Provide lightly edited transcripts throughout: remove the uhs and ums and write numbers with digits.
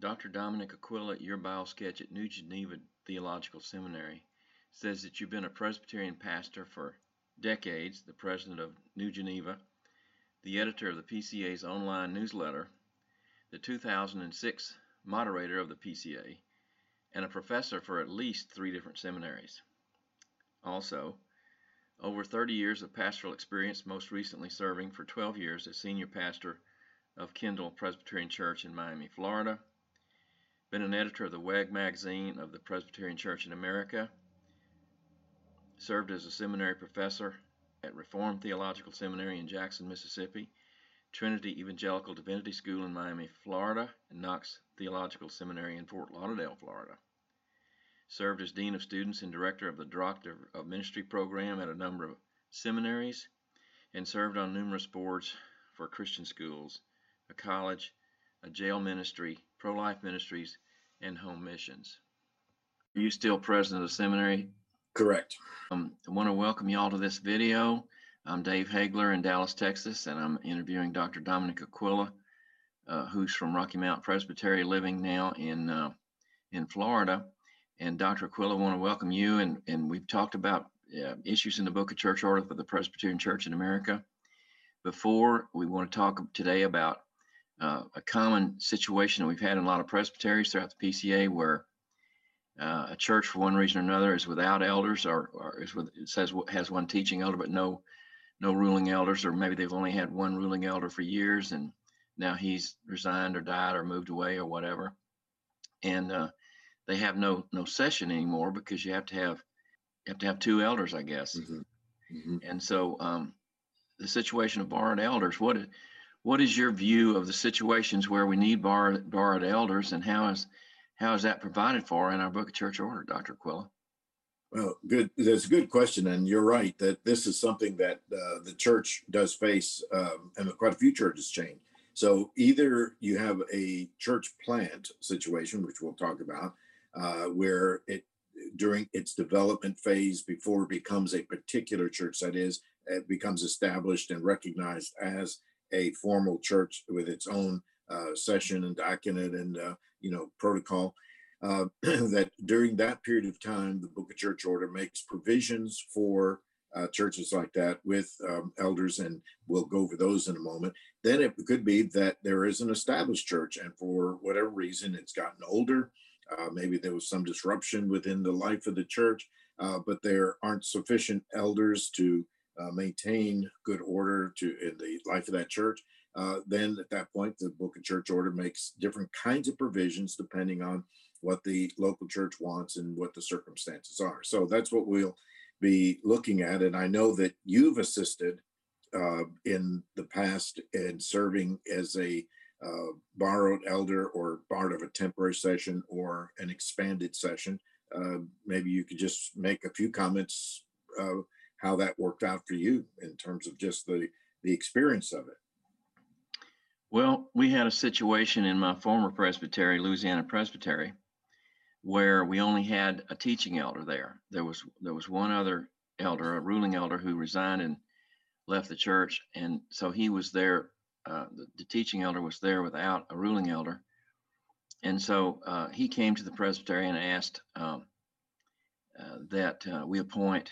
Dr. Dominic Aquila, your bio sketch at New Geneva Theological Seminary, says that you've been a Presbyterian pastor for decades, the president of New Geneva, the editor of the PCA's online newsletter, the 2006 moderator of the PCA, and a professor for at least 3 different seminaries. Also, over 30 years of pastoral experience, most recently serving for 12 years as senior pastor of Kendall Presbyterian Church in Miami, Florida. Been an editor of the WEG magazine of the Presbyterian Church in America. Served as a seminary professor at Reformed Theological Seminary in Jackson, Mississippi, Trinity Evangelical Divinity School in Miami, Florida, and Knox Theological Seminary in Fort Lauderdale, Florida. Served as Dean of Students and Director of the Director of Ministry program at a number of seminaries, and served on numerous boards for Christian schools, a college, a jail ministry, pro-life ministries, and home missions. Are you still president of the seminary? Correct. I want to welcome you all to this video. I'm Dave Haigler in Dallas, Texas, and I'm interviewing Dr. Dominic Aquila, who's from Rocky Mount Presbytery, living now in Florida. And Dr. Aquila, I want to welcome you. And we've talked about issues in the Book of Church Order for the Presbyterian Church in America. Before, we want to talk today about a common situation that we've had in a lot of presbyteries throughout the PCA, where a church, for one reason or another, is without elders, or it says has one teaching elder but no ruling elders, or maybe they've only had one ruling elder for years, and now he's resigned or died or moved away or whatever, and they have no session anymore because you have to have 2 elders, I guess. Mm-hmm. Mm-hmm. And so the situation of borrowed elders, what is your view of the situations where we need borrowed elders, and how is that provided for in our Book of Church Order, Dr. Aquila? Well, good. That's a good question, and you're right that this is something that the church does face, and quite a few churches change. So either you have a church plant situation, which we'll talk about, where it during its development phase, before it becomes a particular church, that is, it becomes established and recognized as a formal church with its own session and diaconate and protocol. That during that period of time, the Book of Church Order makes provisions for churches like that with elders, and we'll go over those in a moment. Then it could be that there is an established church, and for whatever reason, it's gotten older. Maybe there was some disruption within the life of the church, but there aren't sufficient elders to maintain good order in the life of that church. Then at that point, the Book of Church Order makes different kinds of provisions depending on what the local church wants and what the circumstances are. So that's what we'll be looking at. And I know that you've assisted in the past in serving as a borrowed elder or part of a temporary session or an expanded session. Maybe you could just make a few comments how that worked out for you in terms of just the experience of it. Well, we had a situation in my former presbytery, Louisiana Presbytery, where we only had a teaching elder there. There was one other elder, a ruling elder, who resigned and left the church, and so he was there. The teaching elder was there without a ruling elder, and so he came to the presbytery and asked that we appoint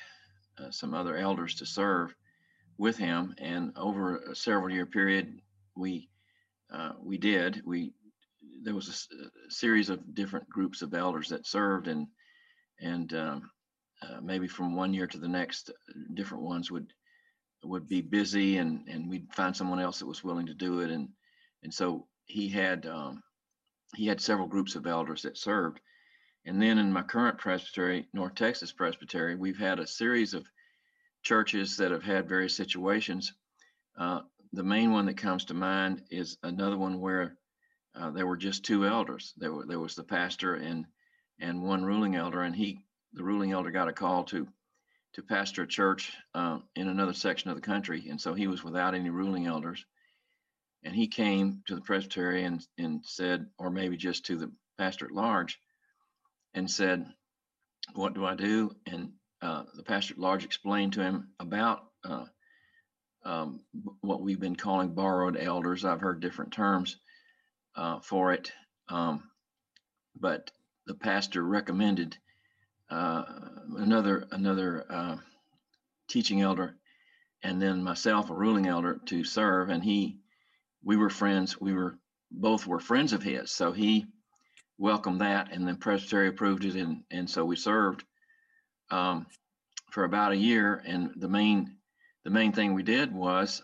some other elders to serve with him. And over a several-year period, we did. There was a series of different groups of elders that served, and maybe from one year to the next, different ones would be busy, and we'd find someone else that was willing to do it, and so he had several groups of elders that served. And then in my current presbytery, North Texas Presbytery, we've had a series of churches that have had various situations. The main one that comes to mind is another one where there were just 2 elders. There was the pastor and one ruling elder, and the ruling elder got a call to pastor a church in another section of the country, and so he was without any ruling elders. And he came to the presbytery and said, or maybe just to the pastor at large, and said, "What do I do?" And the pastor at large explained to him about what we've been calling borrowed elders. I've heard different terms for it. but the pastor recommended another teaching elder, and then myself, a ruling elder, to serve. And we were friends. Both were friends of his, so he welcomed that, and then Presbytery approved it, and so we served for about a year. And the main thing we did was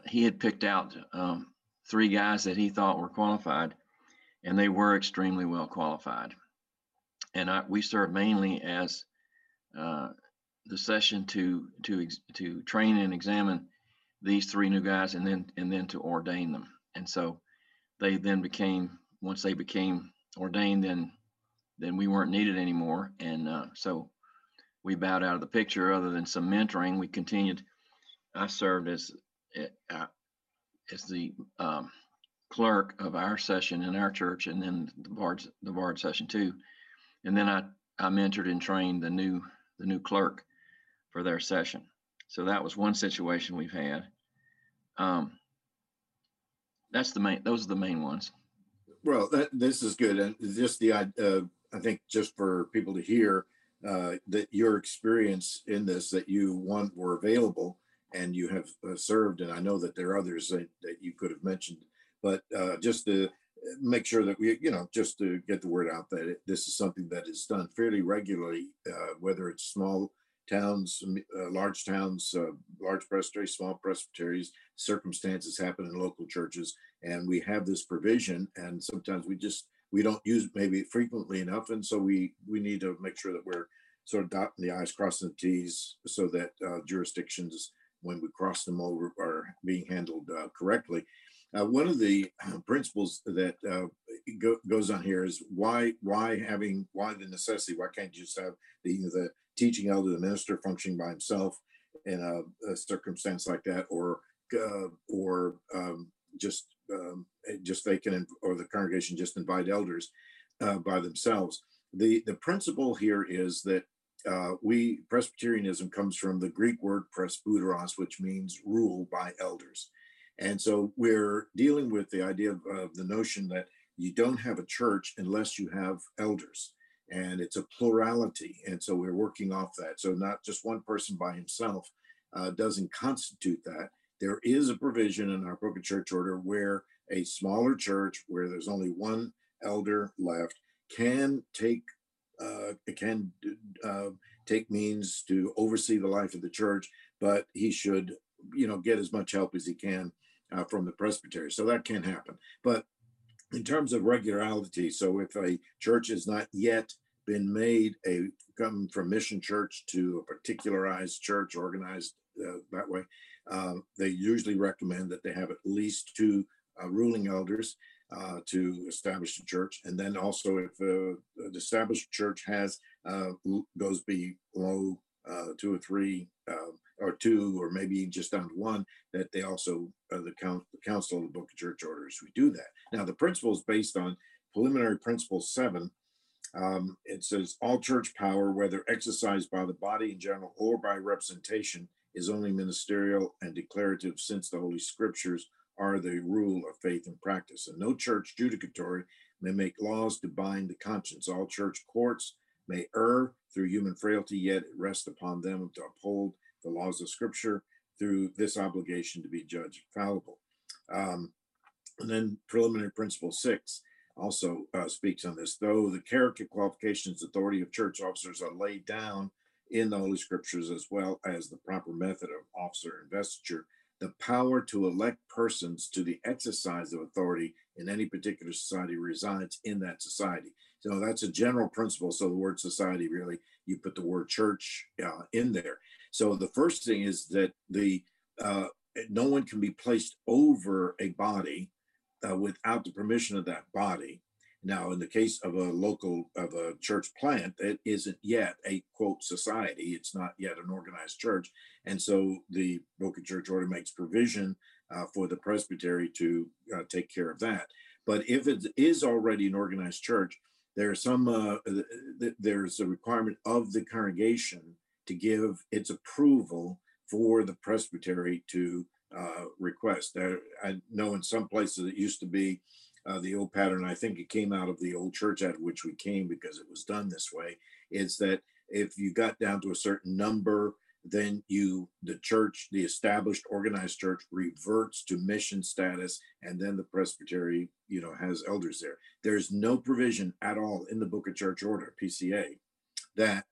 he had picked out 3 guys that he thought were qualified, and they were extremely well qualified. And we served mainly as the session to train and examine these 3 new guys, and then to ordain them. And so they then once they became ordained, then we weren't needed anymore. And so we bowed out of the picture. Other than some mentoring, we continued. I served as the clerk of our session in our church, and then the Bard session too. And then I mentored and trained the new clerk for their session. So that was one situation we've had. Those are the main ones. Well, this is good. And just I think just for people to hear that your experience in this, that you were available and you have served. And I know that there are others that you could have mentioned, but just to make sure that we, just to get the word out that this is something that is done fairly regularly, whether it's small towns, large towns, large presbyteries, small presbyteries. Circumstances happen in local churches, and we have this provision, and sometimes we don't use it maybe frequently enough, and so we need to make sure that we're sort of dotting the I's, crossing the T's, so that jurisdictions, when we cross them over, are being handled correctly. One of the principles that goes on here is why the necessity? Why can't you just have the teaching elder, the minister, functioning by himself in a circumstance like that, or just they can, or the congregation just invite elders by themselves. The principle here is that Presbyterianism comes from the Greek word presbyteros, which means rule by elders. And so we're dealing with the idea of the notion that you don't have a church unless you have elders, and it's a plurality. And so we're working off that. So not just one person by himself doesn't constitute that. There is a provision in our Book of Church Order where a smaller church, where there's only one elder left, can take means to oversee the life of the church, but he should, get as much help as he can from the presbytery. So that can happen. But in terms of regularity, so if a church has not yet been made come from mission church to a particularized church organized that way, they usually recommend that they have at least 2 ruling elders to establish a church. And then also, if an established church goes below 2 or 3 or 2, or maybe just down to 1, that they also the council of the Book of Church Orders, we do that. Now the principle is based on preliminary principle 7. It says all church power, whether exercised by the body in general or by representation, is only ministerial and declarative, since the Holy Scriptures are the rule of faith and practice. And no church judicatory may make laws to bind the conscience. All church courts may err through human frailty, yet it rests upon them to uphold the laws of Scripture through this obligation to be judged infallible. And then preliminary principle 6 also speaks on this. Though the character, qualifications, authority of church officers are laid down in the Holy Scriptures, as well as the proper method of officer investiture, the power to elect persons to the exercise of authority in any particular society resides in that society. So that's a general principle. So the word society, really, you put the word church in there. So the first thing is that no one can be placed over a body without the permission of that body. Now, in the case of a church plant, it isn't yet a quote society. It's not yet an organized church. And so the Book of Church Order makes provision for the presbytery to take care of that. But if it is already an organized church, there's a requirement of the congregation to give its approval for the presbytery to request. I know in some places it used to be the old pattern, I think it came out of the old church out of which we came because it was done this way, is that if you got down to a certain number, then the church, the established organized church, reverts to mission status, and then the presbytery, has elders there. There's no provision at all in the Book of Church Order, PCA, that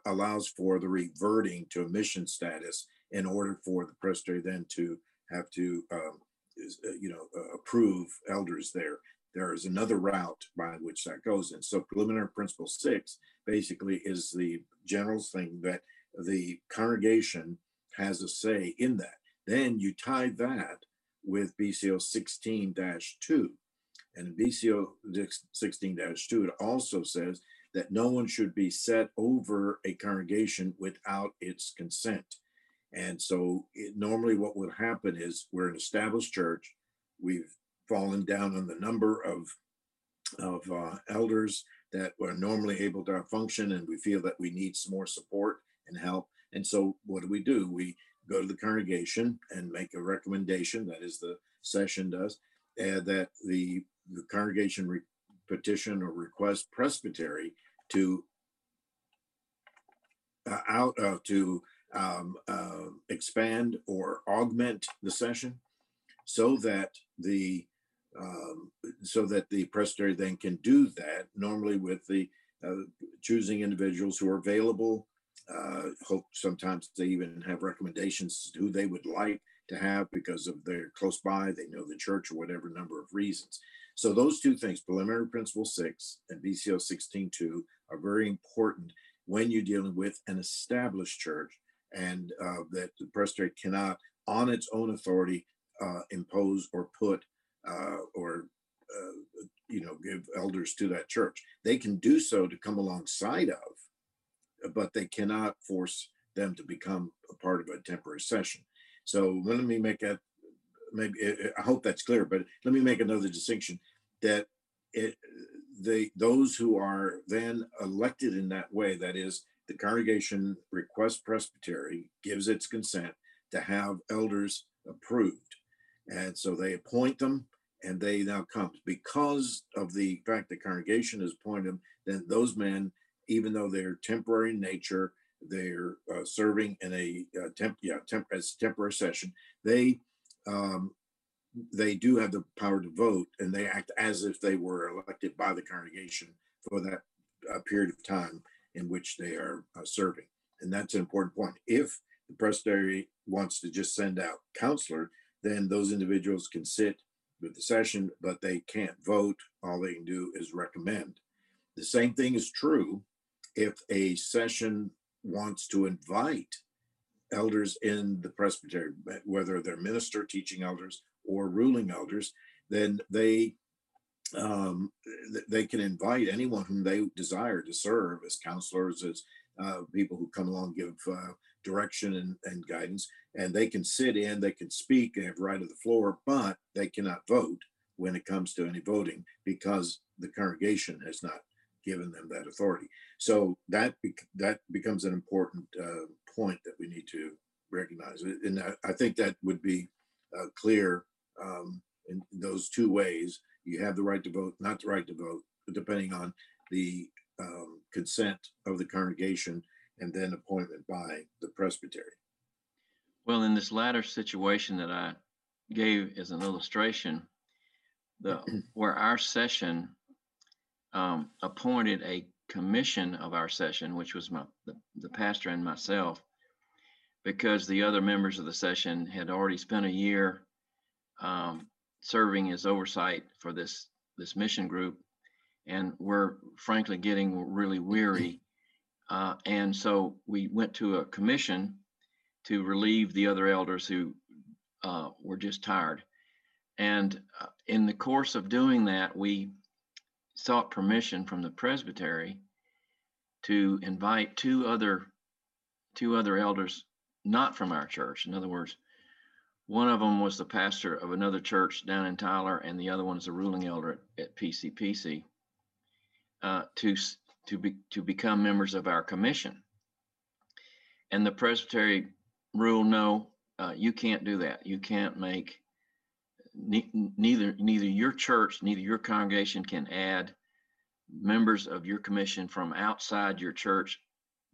allows for the reverting to a mission status in order for the presbytery then to have to approve elders there. There is another route by which that goes. And so preliminary principle 6 basically is the general thing that the congregation has a say in that. Then you tie that with BCO 16-2. And in BCO 16-2, it also says that no one should be set over a congregation without its consent. And so normally what would happen is we're an established church. We've fallen down on the number of elders that are normally able to function, and we feel that we need some more support and help. And so what do? We go to the congregation and make a recommendation, that is the session does, that the congregation petition or request presbytery to expand or augment the session so that the presbytery then can do that, normally with the choosing individuals who are available. Hope sometimes they even have recommendations who they would like to have because of they're close by, they know the church, or whatever number of reasons. So those two things, preliminary principle 6 and BCO 16-2, are very important when you're dealing with an established church, and that the presbytery cannot, on its own authority, impose or put give elders to that church. They can do so to come alongside of, but they cannot force them to become a part of a temporary session. So let me make that, I hope that's clear, but let me make another distinction, that those who are then elected in that way, that is, the congregation requests presbytery, gives its consent to have elders approved. And so they appoint them, and they now come. Because of the fact the congregation has appointed them, then those men, even though they're temporary in nature, they're serving in a temporary session, they do have the power to vote, and they act as if they were elected by the congregation for that period of time in which they are serving. And that's an important point. If the presbytery wants to just send out counselor, then those individuals can sit with the session, but they can't vote. All they can do is recommend. The same thing is true if a session wants to invite elders in the presbytery, whether they're minister, teaching elders, or ruling elders, then they can invite anyone whom they desire to serve as counselors, as people who come along, give direction and guidance, and they can sit in, they can speak, they have right of the floor, but they cannot vote when it comes to any voting because the congregation has not given them that authority. So that becomes an important point that we need to recognize. And I think that would be clear in those two ways. You have the right to vote, not the right to vote, depending on the consent of the congregation and then appointment by the presbytery. Well, in this latter situation that I gave as an illustration, where our session appointed a commission of our session, which was the pastor and myself, because the other members of the session had already spent a year serving as oversight for this mission group, and we're frankly getting really weary. And so we went to a commission to relieve the other elders who were just tired. And in the course of doing that, we sought permission from the presbytery to invite two other elders not from our church. In other words, one of them was the pastor of another church down in Tyler, and the other one is a ruling elder at PCPC, to become members of our commission. And the presbytery ruled, no, you can't do that. You can't make neither your church, neither your congregation can add members of your commission from outside your church,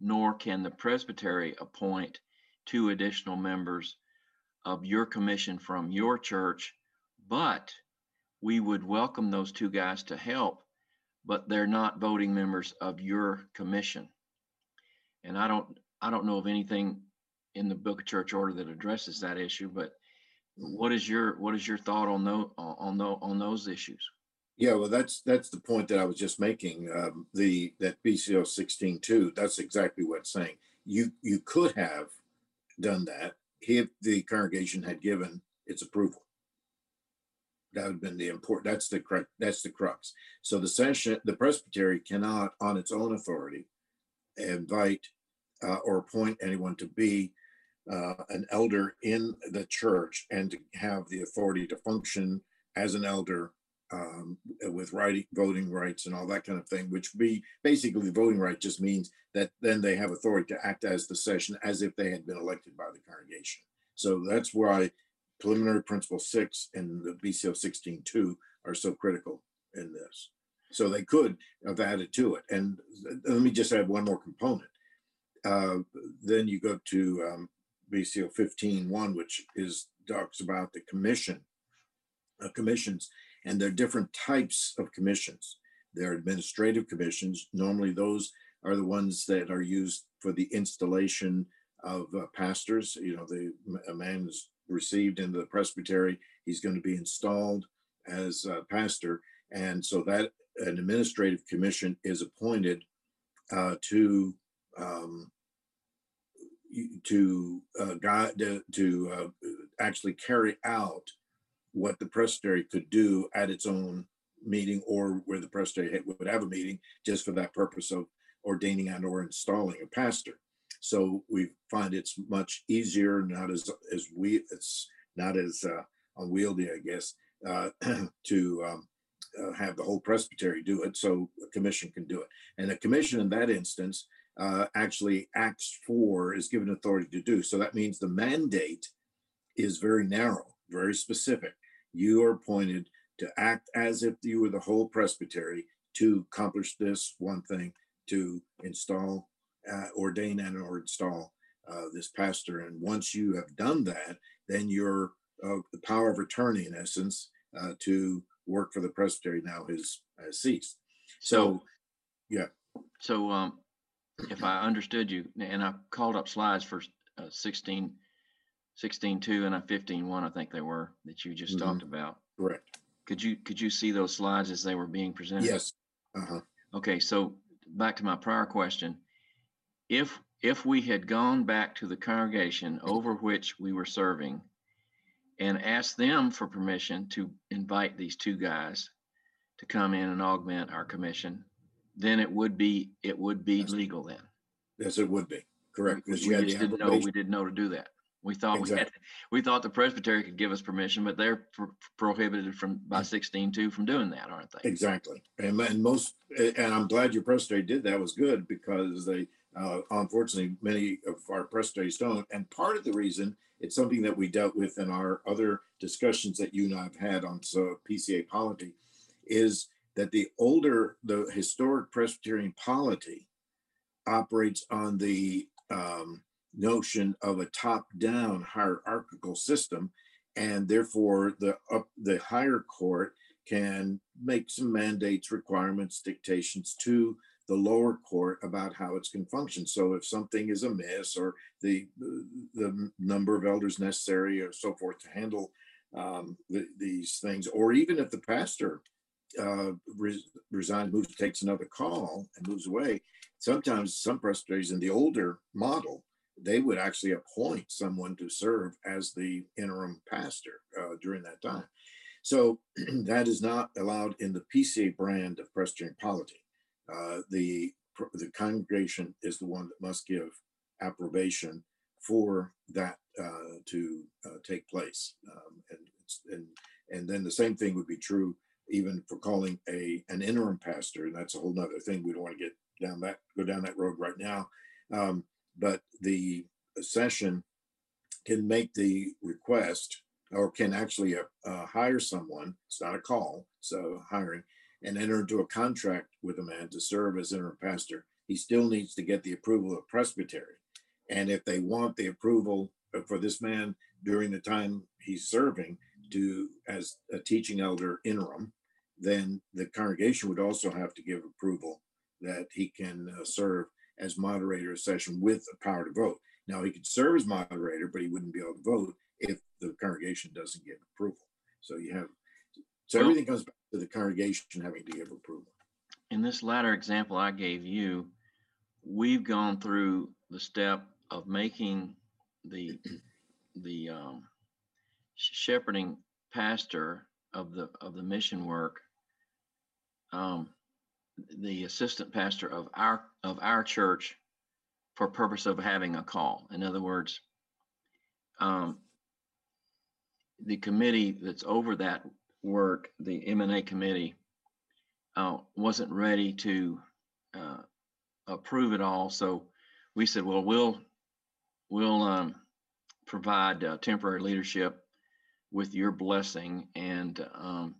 nor can the presbytery appoint 2 additional members of your commission from your church, but we would welcome those 2 guys to help, but they're not voting members of your commission. And I don't know of anything in the Book of Church Order that addresses that issue, but what is your thought on those issues? Yeah, well, that's the point that I was just making. That BCO 16.2, that's exactly what it's saying. You could have done that if the congregation had given its approval. That would have been the important. That's the crux. So the presbytery cannot, on its own authority, invite or appoint anyone to be an elder in the church and to have the authority to function as an elder with voting rights and all that kind of thing, which basically voting right just means that then they have authority to act as the session as if they had been elected by the congregation. So that's why preliminary principle 6 and the BCO 16.2 are so critical in this. So they could have added to it. And let me just add one more component. Then you go to BCO 15.1, which talks about the commissions, and there are different types of commissions. There are administrative commissions. Normally those are the ones that are used for the installation of pastors. A man is received into the presbytery, he's going to be installed as a pastor. And so that an administrative commission is appointed to actually carry out what the presbytery could do at its own meeting, or where the presbytery would have a meeting just for that purpose of ordaining and or installing a pastor. So we find it's much easier, it's not as unwieldy, I guess, to have the whole presbytery do it. So a commission can do it. And a commission in that instance actually is given authority to do. So that means the mandate is very narrow, very specific. You are appointed to act as if you were the whole presbytery to accomplish this one thing, to install, ordain and or install this pastor. And once you have done that, then your the power of attorney, in essence, to work for the presbytery now has ceased. So yeah. So if I understood you, and I called up slides for 16.2 and 15.1, I think they were, that you just talked about. Correct. Could you see those slides as they were being presented? Yes. Okay, so back to my prior question. If we had gone back to the congregation over which we were serving and asked them for permission to invite these 2 guys to come in and augment our commission, then it would be legal then. Yes, it would be. Correct. We didn't know to do that. We thought we thought the presbytery could give us permission, but they're prohibited by 16.2 from doing that, aren't they? Exactly. And I'm glad your presbytery did that. Was good, because they unfortunately many of our presbyteries don't. And part of the reason, it's something that we dealt with in our other discussions that you and I have had on PCA polity, is that the historic Presbyterian polity operates on the notion of a top-down hierarchical system, and therefore the higher court can make some mandates, requirements, dictations to the lower court about how it's can function. So if something is amiss, or the number of elders necessary or so forth to handle these things, or even if the pastor resigns, takes another call and moves away, sometimes some presbyteries in the older model, they would actually appoint someone to serve as the interim pastor during that time. So that is not allowed in the PCA brand of Presbyterian polity. The congregation is the one that must give approbation for that to take place, and then the same thing would be true even for calling an interim pastor, and that's a whole nother thing. We don't want to go down that road right now. But the session can make the request or can actually hire someone. It's not a call, so hiring, and enter into a contract with a man to serve as interim pastor. He still needs to get the approval of presbytery. And if they want the approval for this man during the time he's serving to as a teaching elder interim, then the congregation would also have to give approval that he can serve as moderator of session with the power to vote. Now, he could serve as moderator, but he wouldn't be able to vote if the congregation doesn't give approval. So everything comes back to the congregation having to give approval. In this latter example I gave you, we've gone through the step of making the shepherding pastor of the mission work the assistant pastor of our church for purpose of having a call. In other words, the committee that's over that work, the M&A committee, wasn't ready to approve it all. So we said, well, we'll provide temporary leadership with your blessing and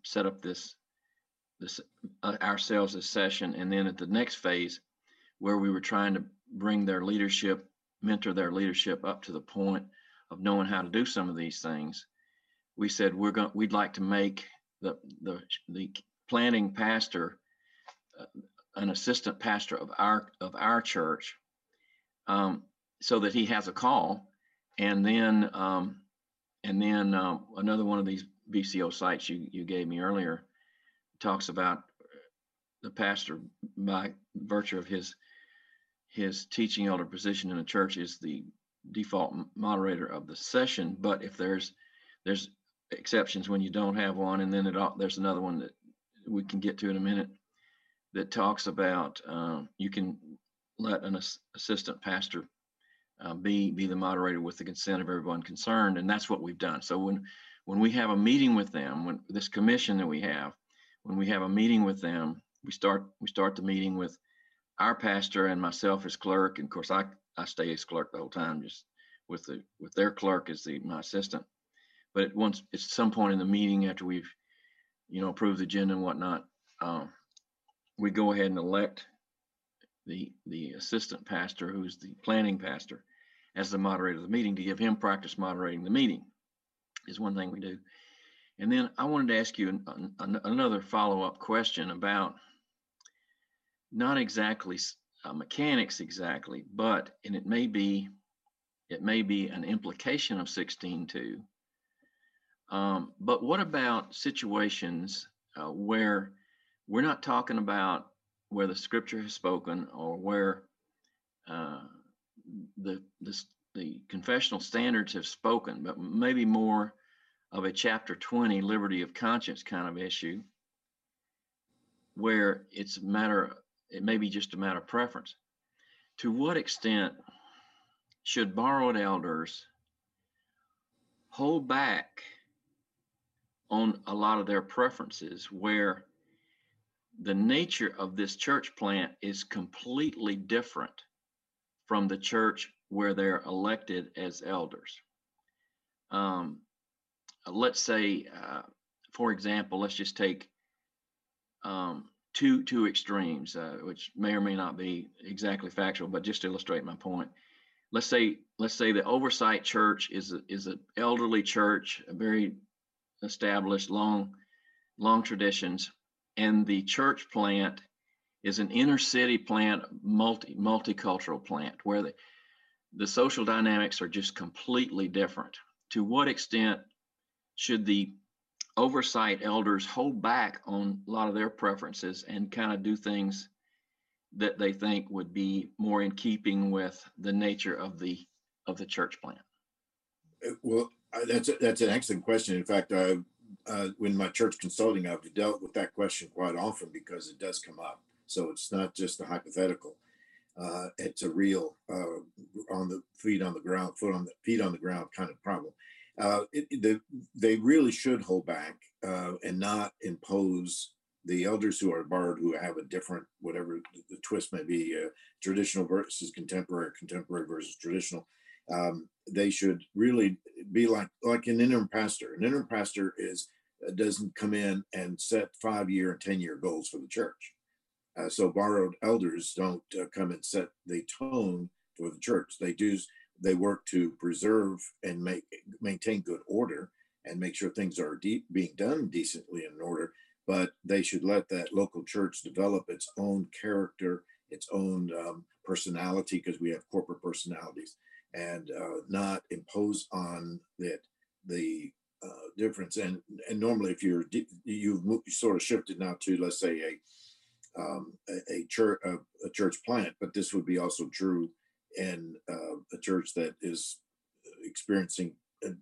set up this ourselves as session. And then at the next phase, where we were trying to bring their leadership, mentor their leadership up to the point of knowing how to do some of these things, we said we'd like to make the planning pastor an assistant pastor of our church, so that he has a call. And then another one of these BCO sites you gave me earlier talks about the pastor, by virtue of his teaching elder position in the church, is the default moderator of the session. But if there's exceptions when you don't have one, and then there's another one that we can get to in a minute that talks about you can let an assistant pastor be the moderator with the consent of everyone concerned, and that's what we've done. So when we have a meeting with them, when this commission that we have, when we have a meeting with them, we start the meeting with our pastor and myself as clerk, and of course I stay as clerk the whole time, just with their clerk as my assistant. But at some point in the meeting, after we've approved the agenda and whatnot, we go ahead and elect the assistant pastor, who's the planning pastor, as the moderator of the meeting, to give him practice moderating the meeting, is one thing we do. And then I wanted to ask you another follow-up question about not exactly mechanics exactly, but it may be an implication of 16:2. But what about situations where we're not talking about where the scripture has spoken, or where the confessional standards have spoken, but maybe more of a chapter 20 liberty of conscience kind of issue, where it may be just a matter of preference? To what extent should borrowed elders hold back on a lot of their preferences, where the nature of this church plant is completely different from the church where they're elected as elders? Let's say, for example, let's just take two extremes, which may or may not be exactly factual, but just to illustrate my point. Let's say the oversight church is an elderly church, a very established, long traditions, and the church plant is an inner city plant, multicultural plant, where the social dynamics are just completely different. To what extent should the oversight elders hold back on a lot of their preferences and kind of do things that they think would be more in keeping with the nature of the church plant? Well, that's an excellent question. In fact, when my church consulting, I've dealt with that question quite often, because it does come up. So it's not just a hypothetical. It's a real on the feet on the ground kind of problem. They really should hold back and not impose the elders who are borrowed, who have a different, whatever the twist may be, traditional versus contemporary versus traditional. They should really be like an interim pastor. An interim pastor doesn't come in and set 5-year and 10-year goals for the church. So borrowed elders don't come and set the tone for the church. They work to preserve and maintain good order and make sure things are being done decently and in order. But they should let that local church develop its own character, its own personality, because we have corporate personalities, and not impose on it the difference. And normally, if you've sort of shifted now to, let's say, a church plant, but this would be also true in a church that is experiencing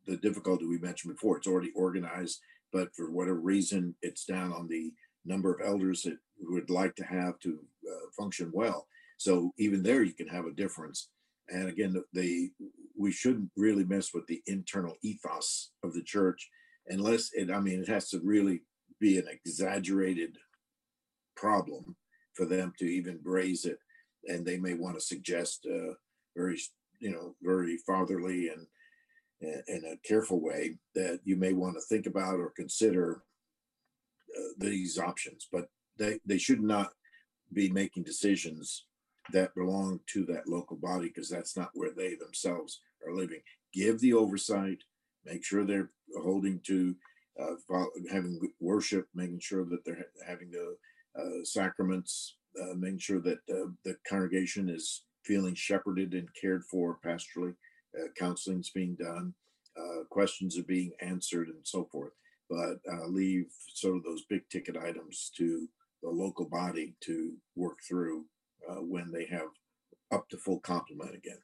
the difficulty we mentioned before. It's already organized, but for whatever reason, it's down on the number of elders that would like to have to function well. So even there, you can have a difference. And again, we shouldn't really mess with the internal ethos of the church unless it has to really be an exaggerated problem for them to even raise it. And they may want to suggest very fatherly and in a careful way that you may want to think about or consider these options, but they should not be making decisions that belong to that local body, because that's not where they themselves are living. Give the oversight, make sure they're holding to having worship, making sure that they're having the sacraments, making sure that the congregation is feeling shepherded and cared for pastorally, counseling's being done, questions are being answered, and so forth. But leave sort of those big ticket items to the local body to work through when they have up to full complement again.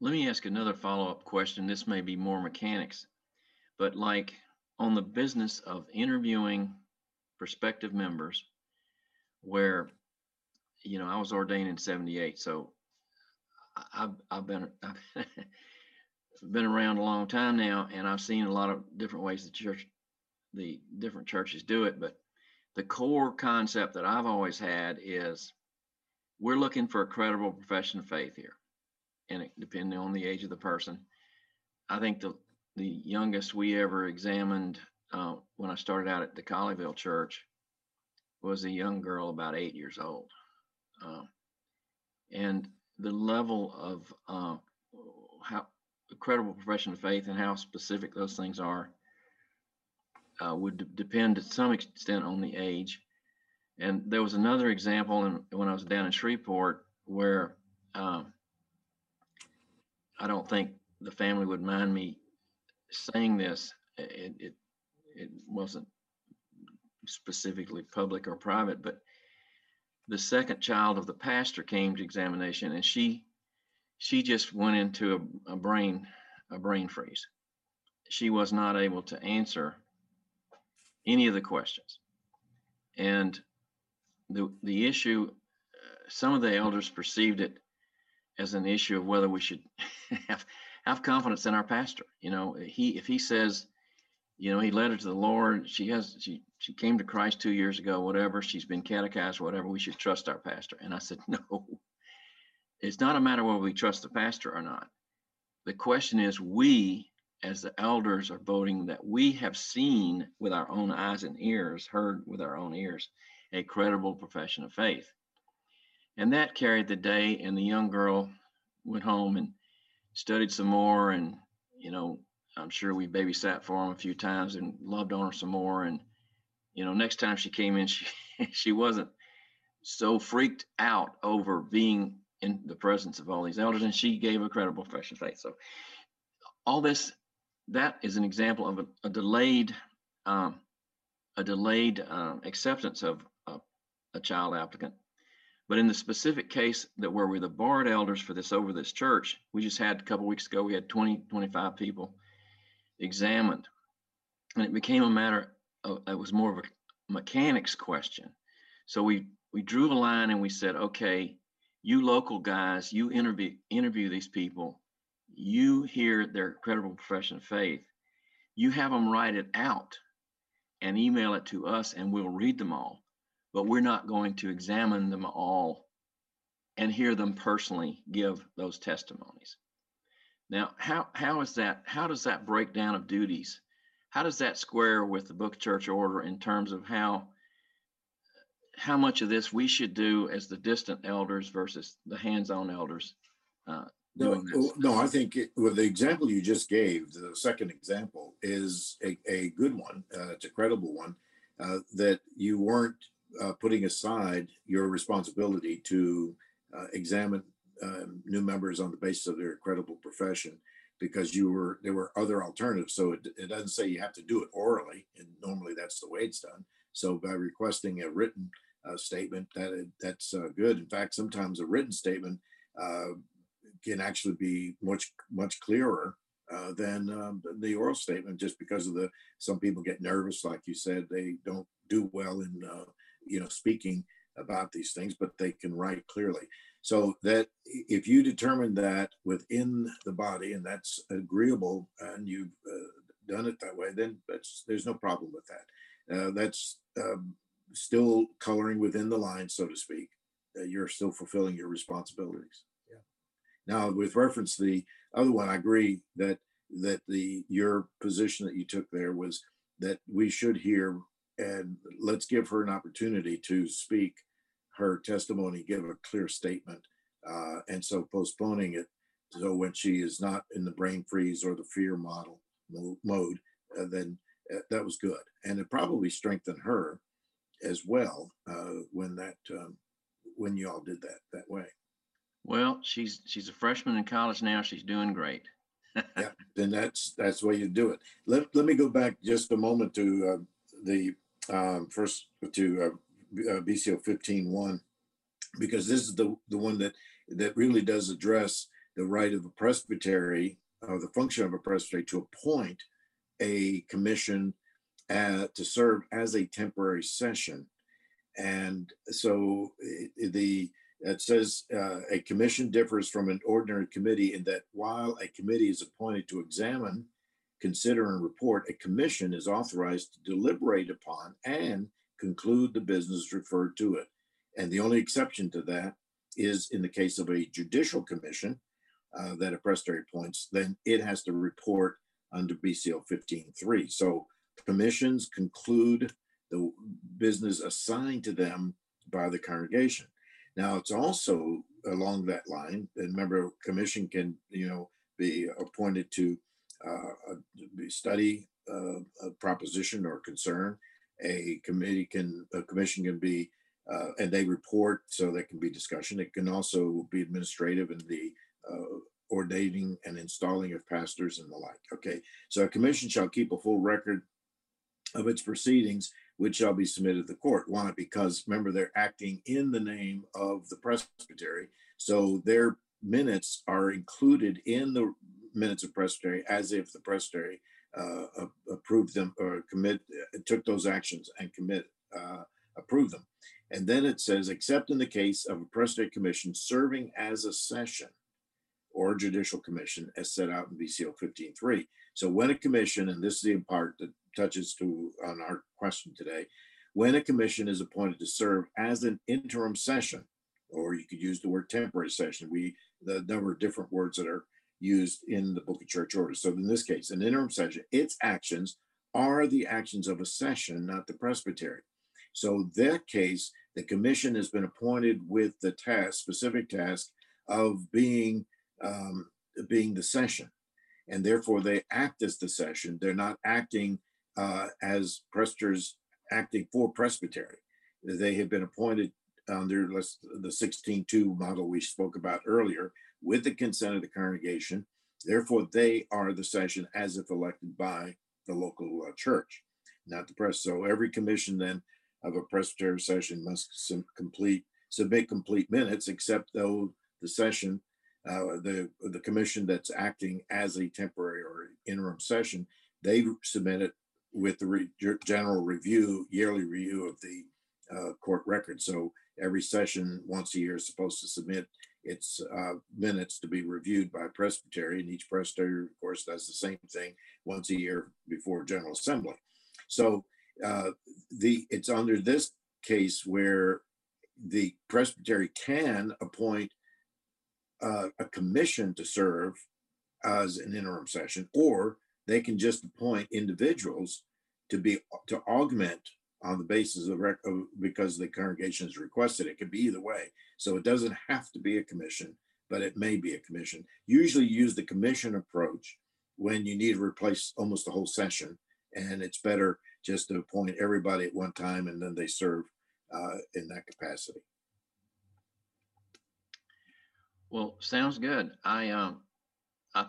Let me ask another follow-up question. This may be more mechanics, but like on the business of interviewing prospective members, where, I was ordained in 78, so I've been around a long time now, and I've seen a lot of different ways the different churches do it. But the core concept that I've always had is we're looking for a credible profession of faith here, and depending on the age of the person. I think the youngest we ever examined when I started out at the Colleyville Church was a young girl about 8 years old, and the level of how a credible profession of faith and how specific those things are would depend to some extent on the age. And there was another example when I was down in Shreveport where I don't think the family would mind me saying this. It wasn't specifically public or private, but the second child of the pastor came to examination, and she just went into a brain freeze. She was not able to answer any of the questions, and the issue, some of the elders perceived it as an issue of whether we should have confidence in our pastor. If he says, he led her to the Lord, she came to Christ 2 years ago, whatever, she's been catechized, whatever, we should trust our pastor. And I said, no, it's not a matter whether we trust the pastor or not. The question is, we as the elders are voting that we have seen with our own eyes and ears, heard with our own ears, a credible profession of faith. And that carried the day, and the young girl went home and studied some more, and I'm sure we babysat for him a few times and loved on her some more. And next time she came in, she wasn't so freaked out over being in the presence of all these elders, and she gave a credible profession of faith. So all this, that is an example of a delayed acceptance of a child applicant. But in the specific case where we're the barred elders for this over this church, we just had a couple weeks ago, we had 25 people examined, and it became a matter of, it was more of a mechanics question. So we drew a line and we said, okay, you local guys, you interview these people, you hear their credible profession of faith, you have them write it out and email it to us, and we'll read them all. But we're not going to examine them all and hear them personally give those testimonies. Now, how is that? How does that breakdown of duties? How does that square with the book church order in terms of how much of this we should do as the distant elders versus the hands-on elders uh, No, doing this? no, I think well, the example you just gave, the second example, is a good one. It's a credible one, that you weren't putting aside your responsibility to examine new members on the basis of their credible profession, because there were other alternatives. So it doesn't say you have to do it orally, and normally that's the way it's done. So by requesting a written statement, that's good. In fact, sometimes a written statement uh, can actually be much clearer than the oral statement, just because of some people get nervous, like you said, they don't do well in speaking about these things, but they can write clearly. So that if you determine that within the body and that's agreeable and you've done it that way, then there's no problem with that. That's still coloring within the line, so to speak. You're still fulfilling your responsibilities. Now, with reference to the other one, I agree that your position that you took there was that we should hear, and let's give her an opportunity to speak her testimony, give a clear statement, and so postponing it, so when she is not in the brain freeze or the fear model mode, then that was good, and it probably strengthened her as well when you all did that way. Well, she's a freshman in college now. She's doing great. Yeah, then that's the way you do it. Let me go back just a moment to the first to BCO 15.1, because this is the one that really does address the right of a presbytery, or the function of a presbytery, to appoint a commission to serve as a temporary session. And so it says a commission differs from an ordinary committee in that while a committee is appointed to examine, consider, and report, a commission is authorized to deliberate upon and conclude the business referred to it. And the only exception to that is in the case of a judicial commission that a presbytery appoints, then it has to report under BCO 15.3. So commissions conclude the business assigned to them by the congregation. Now, it's also along that line, and remember, commission can be appointed to study a proposition or concern. A commission can be, and they report, so there can be discussion. It can also be administrative in the ordaining and installing of pastors and the like. Okay, so a commission shall keep a full record of its proceedings, which shall be submitted to the court. Why? Because remember, they're acting in the name of the presbytery, so their minutes are included in the minutes of presbytery as if the presbytery approved them or took those actions and approved them. And then it says, except in the case of a presbytery commission serving as a session or judicial commission as set out in BCO 15.3. So when a commission, and this is the part that touches on our question today, when a commission is appointed to serve as an interim session, or you could use the word temporary session, the number of different words that are used in the Book of Church Orders. So in this case, an interim session, its actions are the actions of a session, not the presbytery. So that case, the commission has been appointed with the specific task of being the session, and therefore they act as the session. They're not acting as presbyters acting for presbytery. They have been appointed under the 16.2 model we spoke about earlier, with the consent of the congregation. Therefore, they are the session as if elected by the local church, not the press. So every commission then of a presbytery session must submit complete minutes, except though the session, the commission that's acting as a temporary or interim session, they submit it with the general review, yearly review of the court record. So every session once a year is supposed to submit its minutes to be reviewed by presbytery, and each presbytery, of course, does the same thing once a year before General Assembly. So it's under this case where the presbytery can appoint a commission to serve as an interim session, or they can just appoint individuals to augment on the basis of because the congregation has requested it. It could be either way. So it doesn't have to be a commission, but it may be a commission. Usually use the commission approach when you need to replace almost the whole session, and it's better just to appoint everybody at one time and then they serve in that capacity. Well, sounds good. I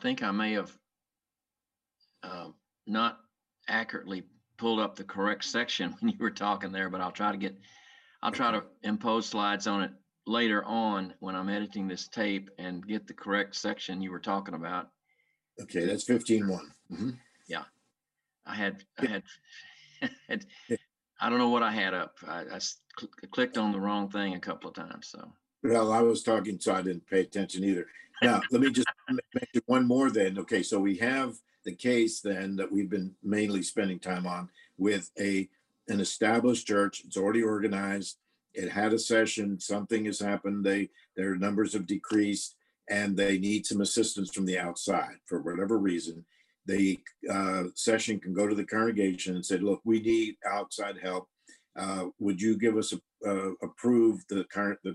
think I may have not accurately pulled up the correct section when you were talking there, but I'll try to impose slides on it later on when I'm editing this tape and get the correct section you were talking about. Okay, that's 15.1. Mm-hmm. Yeah, I had I don't know what I had up. I clicked on the wrong thing a couple of times. So. Well, I was talking, so I didn't pay attention either. Now, let me just mention one more then. Okay, so we have the case then that we've been mainly spending time on with an established church. It's already organized. It had a session. Something has happened. Their numbers have decreased, and they need some assistance from the outside for whatever reason. The session can go to the congregation and say, "Look, we need outside help. Would you give us approve the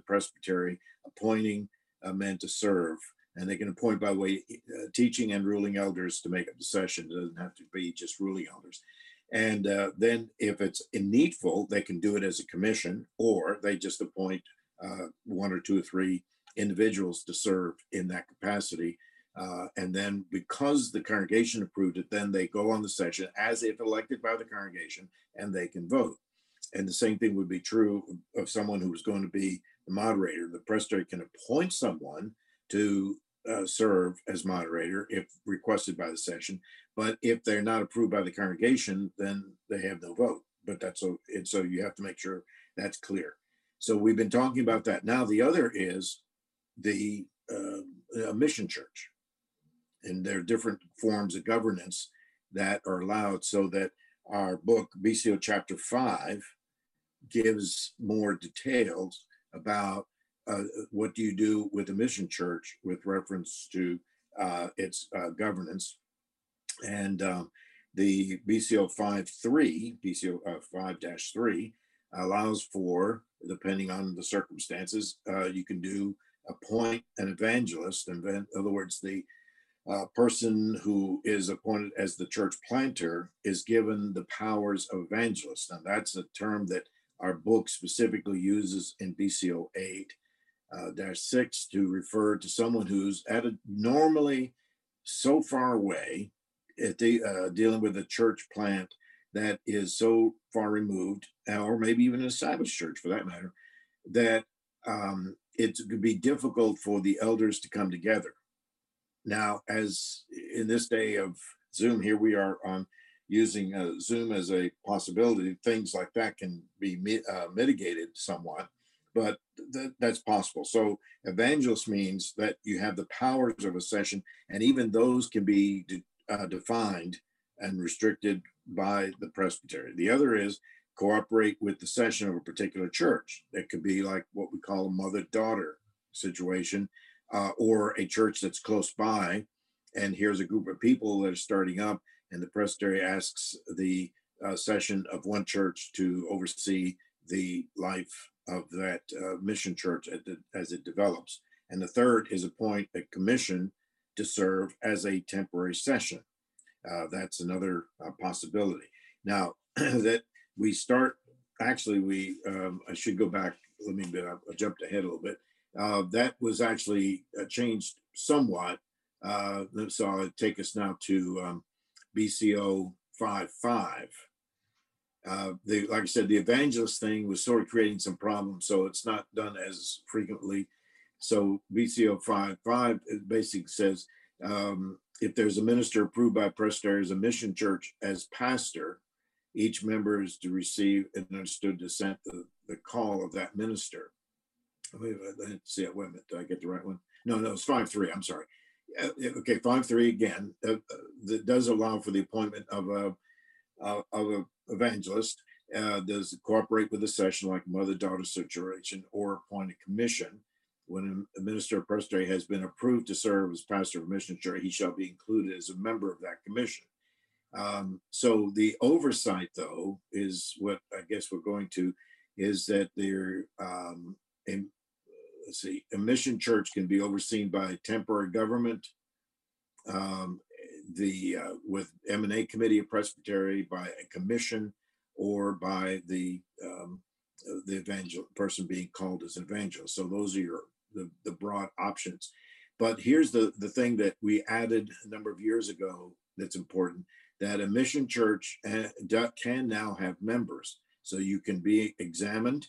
presbytery appointing men to serve?" And they can appoint by way teaching and ruling elders to make up the session. It doesn't have to be just ruling elders. And then if it's needful, they can do it as a commission, or they just appoint one or two or three individuals to serve in that capacity. And then because the congregation approved it, then they go on the session as if elected by the congregation, and they can vote. And the same thing would be true of someone who was going to be the moderator. The presbytery can appoint someone to serve as moderator if requested by the session. But if they're not approved by the congregation, then they have no vote. But so you have to make sure that's clear. So we've been talking about that. Now the other is the mission church. And there are different forms of governance that are allowed, so that our book, BCO chapter 5, gives more details about what do you do with a mission church with reference to its governance. And the BCO 5.3, BCO 5-3 allows for, depending on the circumstances, you can appoint an evangelist. In other words, the person who is appointed as the church planter is given the powers of evangelist. Now that's a term that our book specifically uses in BCO 8-6 to refer to someone who's normally so far away dealing with a church plant that is so far removed, or maybe even an established church for that matter, that it could be difficult for the elders to come together. Now, as in this day of Zoom, here we are on using Zoom as a possibility. Things like that can be mitigated somewhat, but that's possible. So evangelist means that you have the powers of a session, and even those can be defined and restricted by the presbytery. The other is cooperate with the session of a particular church. It could be like what we call a mother-daughter situation, or a church that's close by, and here's a group of people that are starting up, and the presbytery asks the session of one church to oversee the life of that mission church as it develops. And the third is appoint a commission to serve as a temporary session. That's another possibility. Now that we start, actually, I should go back. I jumped ahead a little bit. That was actually changed somewhat. So I'll take us now to BCO 5.5. Like I said, the evangelist thing was sort of creating some problems, so it's not done as frequently. So BCO 5.5 basically says, if there's a minister approved by presbytery as a mission church as pastor, each member is to receive and understood to send the call of that minister. Let's see, wait a minute, did I get the right one? No, it's 5.3, I'm sorry. Okay, 5.3 again, that does allow for the appointment of a evangelist, does cooperate with the session like mother-daughter situation, or appoint a commission. when a minister or presbytery has been approved to serve as pastor of a mission church, he shall be included as a member of that commission. So the oversight, though, is what I guess we're going to, is that let's see, a mission church can be overseen by temporary government, with M&A committee of presbytery, by a commission, or by the person being called as an evangelist. So those are the broad options. But here's the thing that we added a number of years ago that's important, that a mission church can now have members. So you can be examined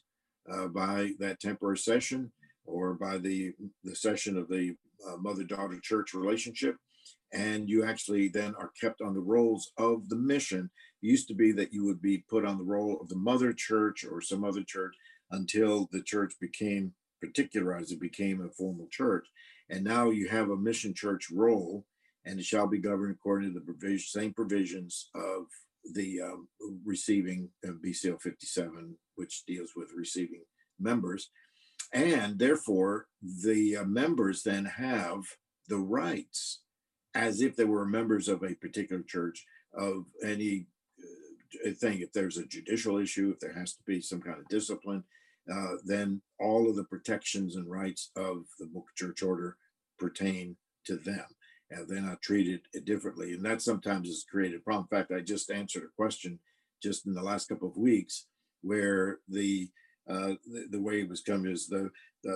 by that temporary session, or by the session of the mother-daughter church relationship. And you actually then are kept on the rolls of the mission. It used to be that you would be put on the roll of the mother church or some other church until the church became particularized, it became a formal church. And now you have a mission church role, and it shall be governed according to the same provisions of the receiving BCO 57, which deals with receiving members. And therefore, the members then have the rights, as if they were members of a particular church, of any thing. If there's a judicial issue, if there has to be some kind of discipline, then all of the protections and rights of the book of church order pertain to them. And they're not treated differently. And that sometimes has created a problem. In fact, I just answered a question just in the last couple of weeks, where the way it was coming is the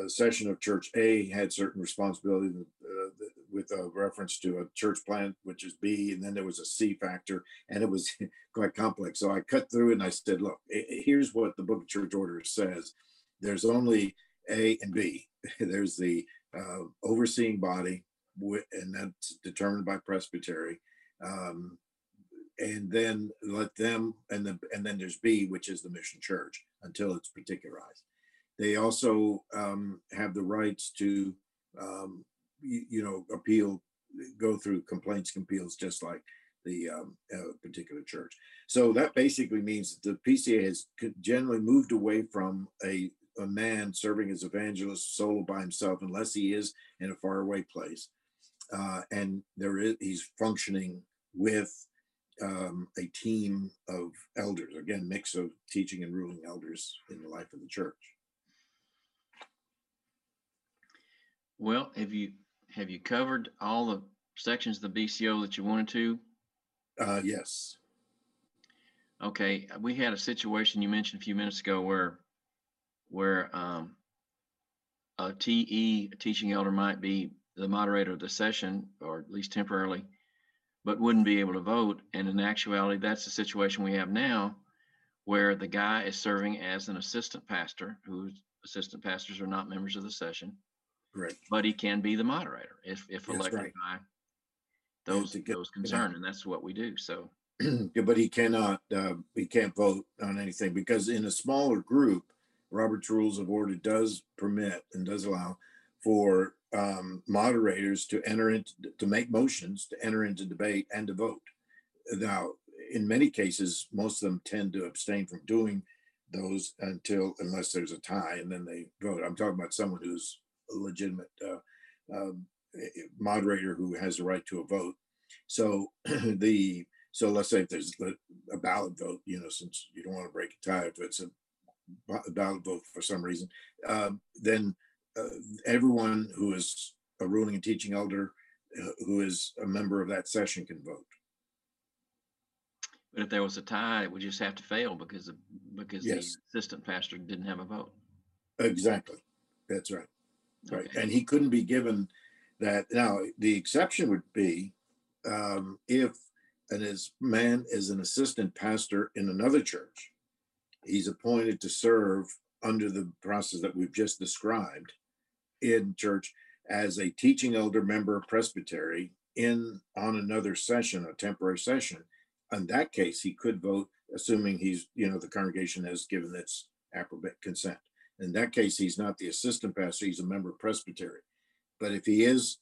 session of Church A had certain responsibility with a reference to a church plant, which is B, and then there was a C factor, and it was quite complex. So I cut through and I said, look, here's what the book of church order says. There's only A and B. There's the overseeing body, and that's determined by presbytery. And then let them, and then there's B, which is the mission church, until it's particularized. They also have the rights to, appeal, go through complaints and appeals, just like the particular church. So that basically means that the PCA has generally moved away from a man serving as evangelist solo by himself, unless he is in a faraway place, and he's functioning with a team of elders, again, mix of teaching and ruling elders in the life of the church. Well, have you covered all the sections of the BCO that you wanted to? Yes. Okay, we had a situation you mentioned a few minutes ago where a TE, a teaching elder, might be the moderator of the session, or at least temporarily, but wouldn't be able to vote. And in actuality, that's the situation we have now, where the guy is serving as an assistant pastor, whose assistant pastors are not members of the session. Right. But he can be the moderator if elected right. by those concerned, and that's what we do. So, but he can't vote on anything, because in a smaller group, Robert's Rules of Order does permit and does allow for moderators to make motions, to enter into debate and to vote. Now, in many cases, most of them tend to abstain from doing those unless there's a tie, and then they vote. I'm talking about someone who's a legitimate moderator who has the right to a vote. So so let's say if there's a ballot vote, since you don't want to break a tie, if it's a ballot vote for some reason, then everyone who is a ruling and teaching elder who is a member of that session can vote. But if there was a tie, it would just have to fail because Yes. The assistant pastor didn't have a vote. Exactly. That's right. Okay. Right. And he couldn't be given that. Now, the exception would be if man is an assistant pastor in another church, he's appointed to serve under the process that we've just described in church as a teaching elder, member of presbytery on another session, a temporary session. In that case, he could vote, assuming he's, the congregation has given its appropriate consent. In that case, he's not the assistant pastor, he's a member of presbytery. But if he is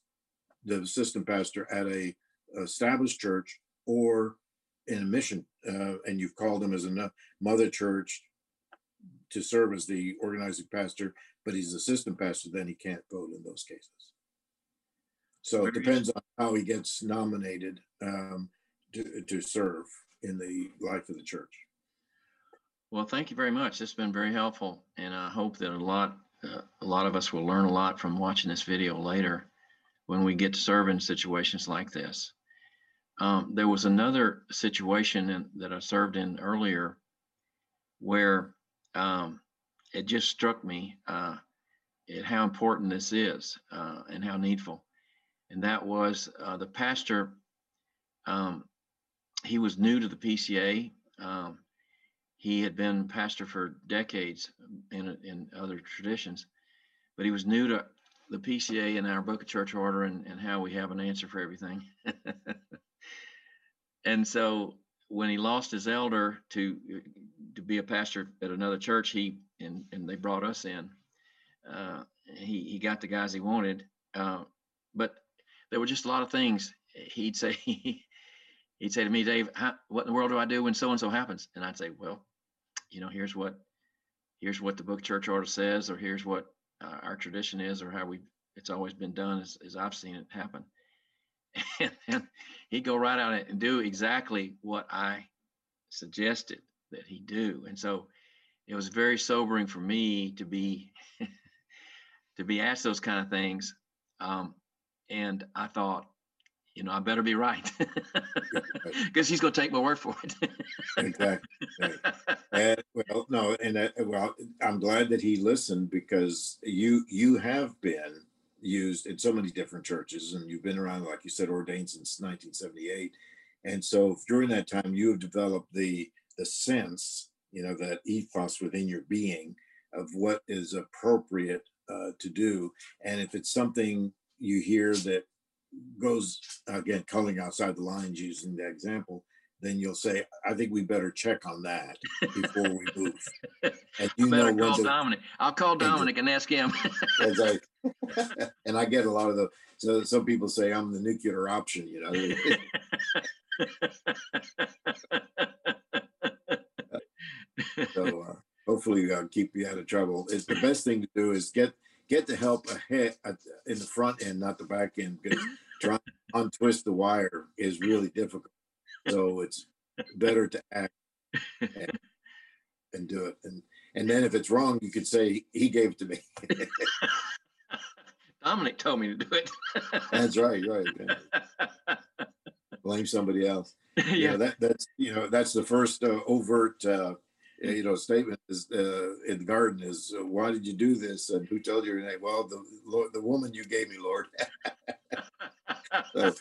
the assistant pastor at a established church or in a mission, and you've called him as a mother church, to serve as the organizing pastor, but he's assistant pastor, then he can't vote in those cases. So it depends on how he gets nominated to serve in the life of the church. Well, thank you very much. It's been very helpful, and I hope that a lot of us will learn a lot from watching this video later when we get to serve in situations like this. There was another situation that I served in earlier where it just struck me at how important this is and how needful. And that was the pastor. He was new to the PCA. He had been pastor for decades in other traditions, but he was new to the PCA and our book of church order and how we have an answer for everything. And so when he lost his elder to be a pastor at another church, and they brought us in. He got the guys he wanted, but there were just a lot of things he'd say. He'd say to me, Dave, what in the world do I do when so and so happens? And I'd say, well, here's what the book church order says, or here's what our tradition is, or how it's always been done as I've seen it happen. And he'd go right out and do exactly what I suggested that he do. And so it was very sobering for me to be asked those kind of things. And I thought, I better be right, because he's going to take my word for it. Exactly. I'm glad that he listened, because you have been used in so many different churches, and you've been around, like you said, ordained since 1978. And so during that time, you have developed the sense, that ethos within your being of what is appropriate to do. And if it's something you hear that goes, again, coloring outside the lines, using the example, then you'll say, I think we better check on that before we move. And Dominic. I'll call Dominic and ask him. And I get a lot of those. So some people say I'm the nuclear option, So hopefully I'll keep you out of trouble. It's the best thing to do is get the help ahead in the front end, not the back end, because trying to untwist the wire is really difficult. So it's better to act and do it. And then if it's wrong, you could say, he gave it to me. Dominic told me to do it. That's right. Blame somebody else. Yeah. That's the first overt statement is in the garden is, why did you do this? And who told you your name? Well, the woman you gave me, Lord. So,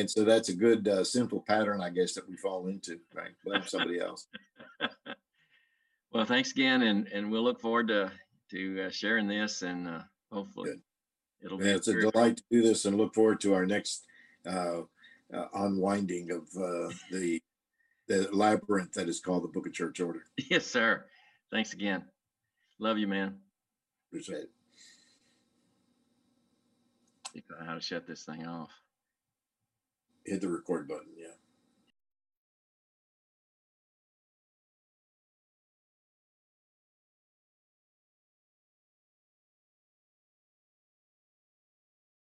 so that's a good simple pattern, I guess, that we fall into, right? Blame somebody else. Well, thanks again. And we'll look forward to sharing this, and hopefully it's a delight to do this, and look forward to our next unwinding of the labyrinth that is called the Book of Church Order. Yes, sir. Thanks again. Love you, man. Appreciate it. Figure out how to shut this thing off. Hit the record button. Yeah.